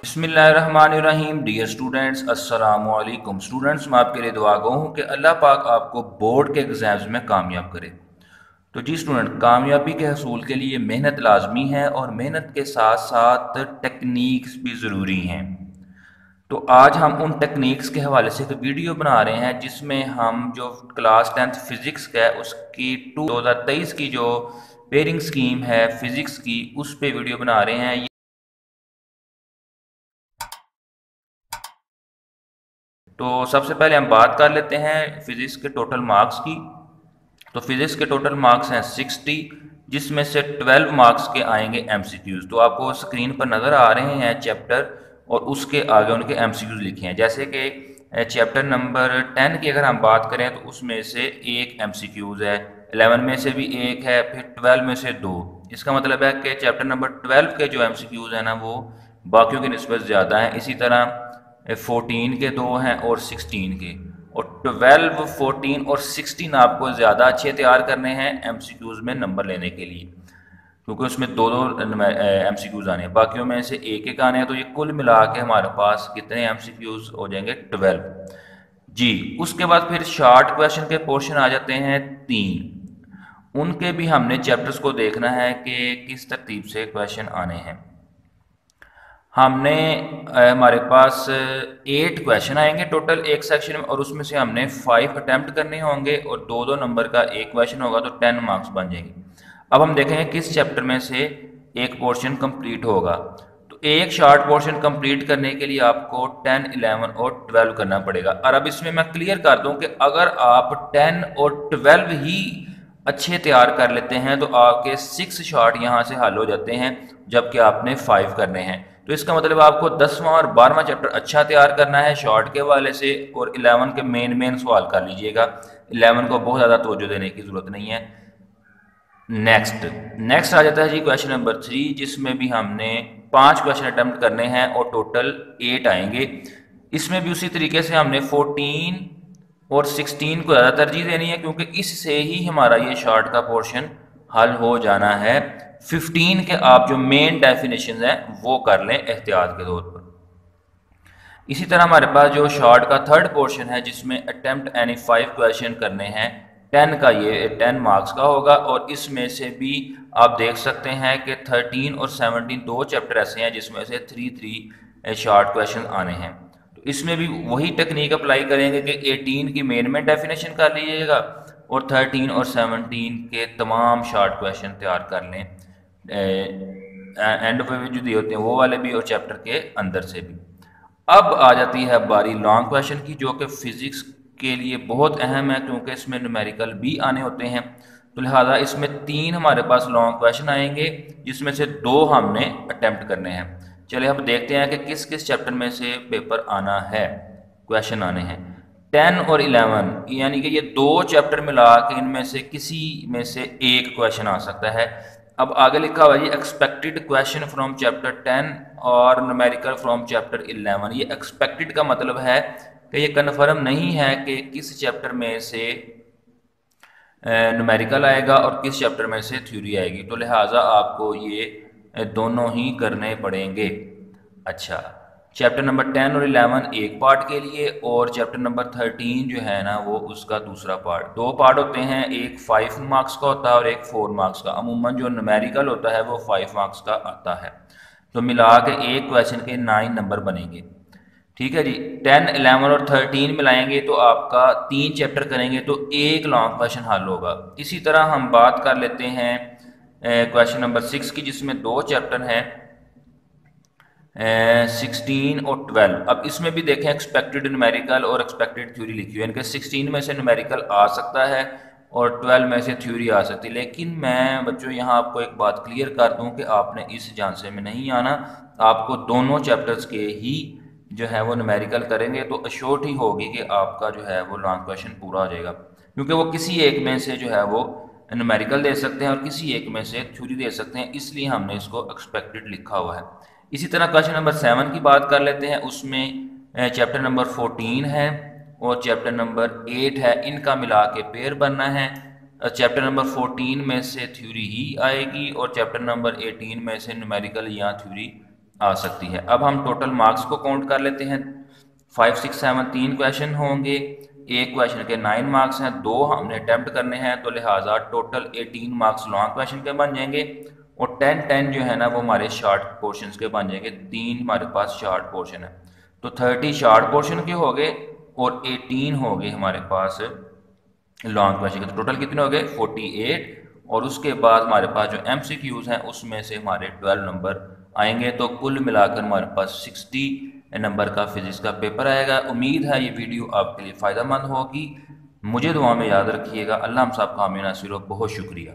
बिस्मिल्लाहिर्रहमानिर्रहीम। Dear students, अस्सलामु अलैकुम। स्टूडेंट्स, मैं आपके लिए दुआ गो हूँ कि अल्लाह पाक आपको बोर्ड के एग्ज़ाम्स में कामयाब करे। तो जी स्टूडेंट, कामयाबी के हसूल के लिए मेहनत लाजमी है और मेहनत के साथ साथ टेक्निक्स भी ज़रूरी हैं। तो आज हम उन टेक्निक्स के हवाले से एक वीडियो बना रहे हैं जिसमें हम जो क्लास 10th फिज़िक्स का है उसकी 2023 की जो पेयरिंग स्कीम है फ़िज़िक्स की, उस पे वीडियो बना रहे हैं। तो सबसे पहले हम बात कर लेते हैं फिज़िक्स के टोटल मार्क्स की। तो फिज़िक्स के टोटल मार्क्स हैं 60, जिसमें से 12 मार्क्स के आएंगे एमसीक्यूज़। तो आपको स्क्रीन पर नज़र आ रहे हैं चैप्टर और उसके आगे उनके एमसीक्यूज़ लिखे हैं। जैसे कि चैप्टर नंबर 10 की अगर हम बात करें तो उसमें से एक एमसीक्यूज़ है, 11 में से भी एक है, फिर 12 में से दो। इसका मतलब है कि चैप्टर नंबर 12 के जो एमसीक्यूज़ हैं ना वो बाकियों की निस्बत ज़्यादा हैं। इसी तरह 14 के दो हैं और 16 के, और 12, 14 और 16 आपको ज़्यादा अच्छे तैयार करने हैं एमसीक्यूज़ में नंबर लेने के लिए, क्योंकि उसमें दो दो एमसीक्यूज़ आने हैं, बाकियों में से एक एक आने हैं। तो ये कुल मिला के हमारे पास कितने एमसीक्यूज़ हो जाएंगे? 12 जी। उसके बाद फिर शॉर्ट क्वेश्चन के पोर्शन आ जाते हैं 3। उनके भी हमने चैप्टर्स को देखना है कि किस तरतीब से क्वेश्चन आने हैं। हमने हमारे पास 8 क्वेश्चन आएंगे टोटल एक सेक्शन में, और उसमें से हमने 5 अटैम्प्ट करने होंगे और दो दो नंबर का एक क्वेश्चन होगा, तो 10 मार्क्स बन जाएंगे। अब हम देखेंगे किस चैप्टर में से एक पोर्शन कंप्लीट होगा। तो एक शॉर्ट पोर्शन कंप्लीट करने के लिए आपको 10, 11 और 12 करना पड़ेगा। और अब इसमें मैं क्लियर कर दूं कि अगर आप 10 और 12 ही अच्छे तैयार कर लेते हैं तो आपके 6 शॉर्ट यहाँ से हल हो जाते हैं, जबकि आपने 5 करने हैं। तो इसका मतलब आपको 10वां और 12वां चैप्टर अच्छा तैयार करना है शॉर्ट के वाले से, और 11 के मेन सवाल कर लीजिएगा। 11 को बहुत ज़्यादा तवज्जो देने की ज़रूरत नहीं है। नेक्स्ट आ जाता है जी क्वेश्चन नंबर 3, जिसमें भी हमने 5 क्वेश्चन अटेम्प्ट करने हैं और टोटल 8 आएंगे। इसमें भी उसी तरीके से हमने 14 और 16 को ज़्यादा तरजीह देनी है, क्योंकि इससे ही हमारा ये शॉर्ट का पोर्शन हल हो जाना है। 15 के आप जो मेन डेफिनेशन हैं वो कर लें एहतियात के तौर पर। इसी तरह हमारे पास जो शॉर्ट का थर्ड पोर्शन है जिसमें अटेम्प्ट एनी 5 क्वेश्चन करने हैं, 10 का, ये 10 मार्क्स का होगा। और इसमें से भी आप देख सकते हैं कि 13 और 17 दो चैप्टर ऐसे हैं जिसमें से 3 शॉर्ट क्वेश्चन आने हैं। तो इसमें भी वही टेक्निक अप्लाई करेंगे कि 18 की मेन डेफिनेशन कर लीजिएगा और 13 और 17 के तमाम शॉर्ट क्वेश्चन तैयार कर लें, एंड पे जो दिए होते हैं वो वाले भी और चैप्टर के अंदर से भी। अब आ जाती है बारी लॉन्ग क्वेश्चन की, जो कि फिजिक्स के लिए बहुत अहम है क्योंकि इसमें न्यूमेरिकल भी आने होते हैं। तो लिहाजा इसमें 3 हमारे पास लॉन्ग क्वेश्चन आएंगे, जिसमें से 2 हमने अटेम्प्ट करने हैं। चलिए अब देखते हैं कि किस किस चैप्टर में से पेपर आना है, क्वेश्चन आने हैं। 10 और 11 यानी कि ये 2 चैप्टर मिला के इनमें से किसी में से एक क्वेश्चन आ सकता है। अब आगे लिखा हुआ है एक्सपेक्टेड क्वेश्चन फ्रॉम चैप्टर 10 और न्यूमेरिकल फ्रॉम चैप्टर 11। ये एक्सपेक्टेड का मतलब है कि ये कन्फर्म नहीं है कि किस चैप्टर में से न्यूमेरिकल आएगा और किस चैप्टर में से थ्योरी आएगी। तो लिहाजा आपको ये दोनों ही करने पड़ेंगे। अच्छा, चैप्टर नंबर 10 और 11 एक पार्ट के लिए, और चैप्टर नंबर 13 जो है ना वो उसका दूसरा पार्ट। 2 पार्ट होते हैं, एक 5 मार्क्स का होता है और एक 4 मार्क्स का। अमूमन जो न्यूमेरिकल होता है वो 5 मार्क्स का आता है। तो मिला के एक क्वेश्चन के 9 नंबर बनेंगे। ठीक है जी। 10, 11 और 13 मिलाएंगे तो आपका 3 चैप्टर करेंगे तो एक लॉन्ग क्वेश्चन हल होगा। इसी तरह हम बात कर लेते हैं क्वेश्चन नंबर 6 की, जिसमें 2 चैप्टर हैं, 16 और 12। अब इसमें भी देखें एक्सपेक्टेड न्यूमेरिकल और एक्सपेक्टेड थ्योरी लिखी हुई है। इनके 16 में से न्यूमेरिकल आ सकता है और 12 में से थ्योरी आ सकती है। लेकिन मैं बच्चों यहाँ आपको एक बात क्लियर कर दूँ कि आपने इस झांसे में नहीं आना। आपको दोनों चैप्टर्स के ही जो है वो न्यूमेरिकल करेंगे तो अश्योर्ड ही होगी कि आपका जो है वो लॉन्ग क्वेश्चन पूरा हो जाएगा, क्योंकि वो किसी एक में से जो है वो न्यूमेरिकल दे सकते हैं और किसी एक में से थ्योरी दे सकते हैं, इसलिए हमने इसको एक्सपेक्टेड लिखा हुआ है। इसी तरह क्वेश्चन नंबर 7 की बात कर लेते हैं। उसमें चैप्टर नंबर 14 है और चैप्टर नंबर 8 है, इनका मिला के पेयर बनना है। चैप्टर नंबर 14 में से थ्योरी ही आएगी और चैप्टर नंबर 18 में से न्यूमेरिकल या थ्योरी आ सकती है। अब हम टोटल मार्क्स को काउंट कर लेते हैं। 5, 6, 7 3 क्वेश्चन होंगे, एक क्वेश्चन के 9 मार्क्स हैं, दो हमने अटैम्प्ट करने हैं, तो लिहाजा टोटल 18 मार्क्स लॉन्ग क्वेश्चन के बन जाएंगे और 10 10 जो है ना वो हमारे शॉर्ट पोर्शन के बन जाएंगे। तीन हमारे पास शॉर्ट पोर्शन है, तो 30 शॉर्ट पोर्शन के हो गए और 18 हो गए हमारे पास लॉन्ग क्वेश्चन के। तो टोटल कितने हो गए 48। और उसके बाद हमारे पास जो MCQs हैं उसमें से हमारे 12 नंबर आएंगे, तो कुल मिलाकर हमारे पास 60 नंबर का फिजिक्स का पेपर आएगा। उम्मीद है ये वीडियो आपके लिए फ़ायदेमंद होगी। मुझे दुआ में याद रखिएगा। अल्लाह हम सब का आमीन नासिर। बहुत शुक्रिया।